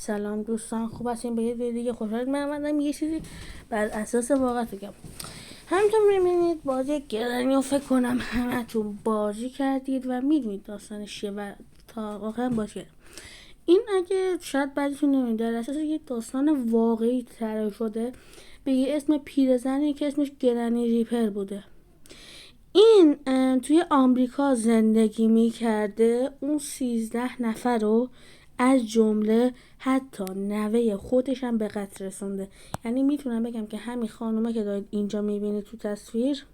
سلام دوستان، خوب هستین؟ به یه ویدیو دیگه خوشحال اومدم. یه چیزی بر اساس واقعیت بگم. همینطور میبینید بازی گرانی رو فکر کنم همتون بازی کردید و میدونید داستانش چیه و تا آخر باشه. این اگه شاید بعضیتون نمیدونید، در اساس یه داستان واقعی طراحی شده به یه اسم پیرزنی که اسمش گرانی ریپر بوده. این توی آمریکا زندگی میکرده. اون 13 نفر رو از جمله حتی نوه خودش هم به قتل رسونده. یعنی میتونم بگم که همین خانومه که دارید اینجا میبینید تو تصویر،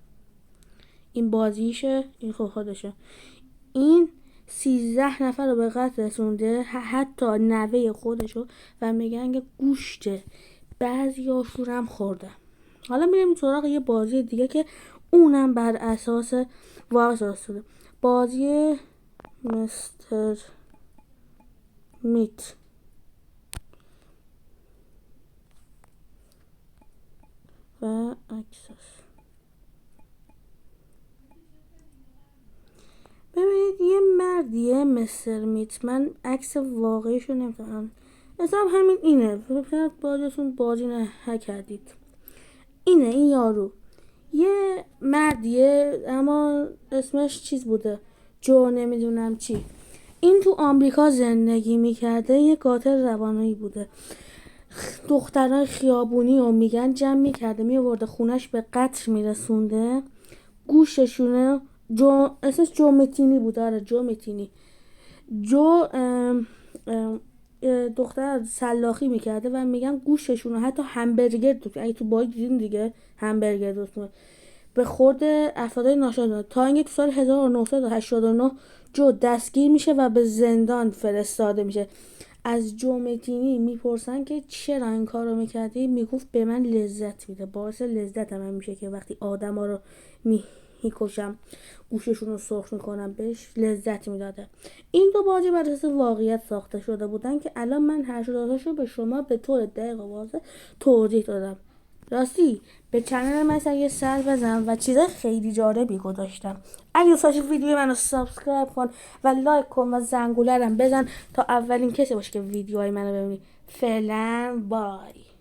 این بازیشه، این خودشه. این 13 نفر رو به قتل رسونده، حتی نوه خودشو، و میگن که گوشته بعضی هاشون هم خورده. حالا میریم سراغ یه بازی دیگه که اونم بر اساس واقع ساخته شده. بازی مستر میت و عکسش. ببینید یه مردیه مستر میت. من عکس واقعیشو نمیتونم، مثلا همین اینه. بازیتون بازی نکردید. اینه این یارو یه مردیه اما اسمش چیز بوده، جو نمیدونم چی. این تو آمریکا زندگی میکرده. یه قاتل روانه‌ای بوده. دخترای خیابونی رو میگن جمع میکرده، میورده خونش به قتل میرسونده. گوششونه اسمش جو متینی بوده. آره جو متینی. جو دختر سلاخی میکرده و میگن گوششون حتی همبرگر دوست، اگه تو باید دیدین دیگه، همبرگر دوست به خورد افراد ناشناس. تا اینکه تو سال 1989 جو دستگیر میشه و به زندان فرستاده میشه. از جو متینی میپرسن که چرا این کار رو میکردی؟ میگفت به من لذت میده، باعث لذت من میشه که وقتی آدم ها رو میکشم گوششون رو سرخ میکنم، بهش لذت میداده. این دو بازی بر اساس واقعیت ساخته شده بودن که الان من هر شو به شما به طور دقیق و واضح توضیح دادم. راستی به چنل من یه سر بزن و چیزای خیلی جالبی گذاشتم. اگه دوست داشتی ویدیو منو سابسکرایب کن و لایک کن و زنگوله رو بزن تا اولین کسی باشی که ویدیوهای منو ببینی. فعلا بای.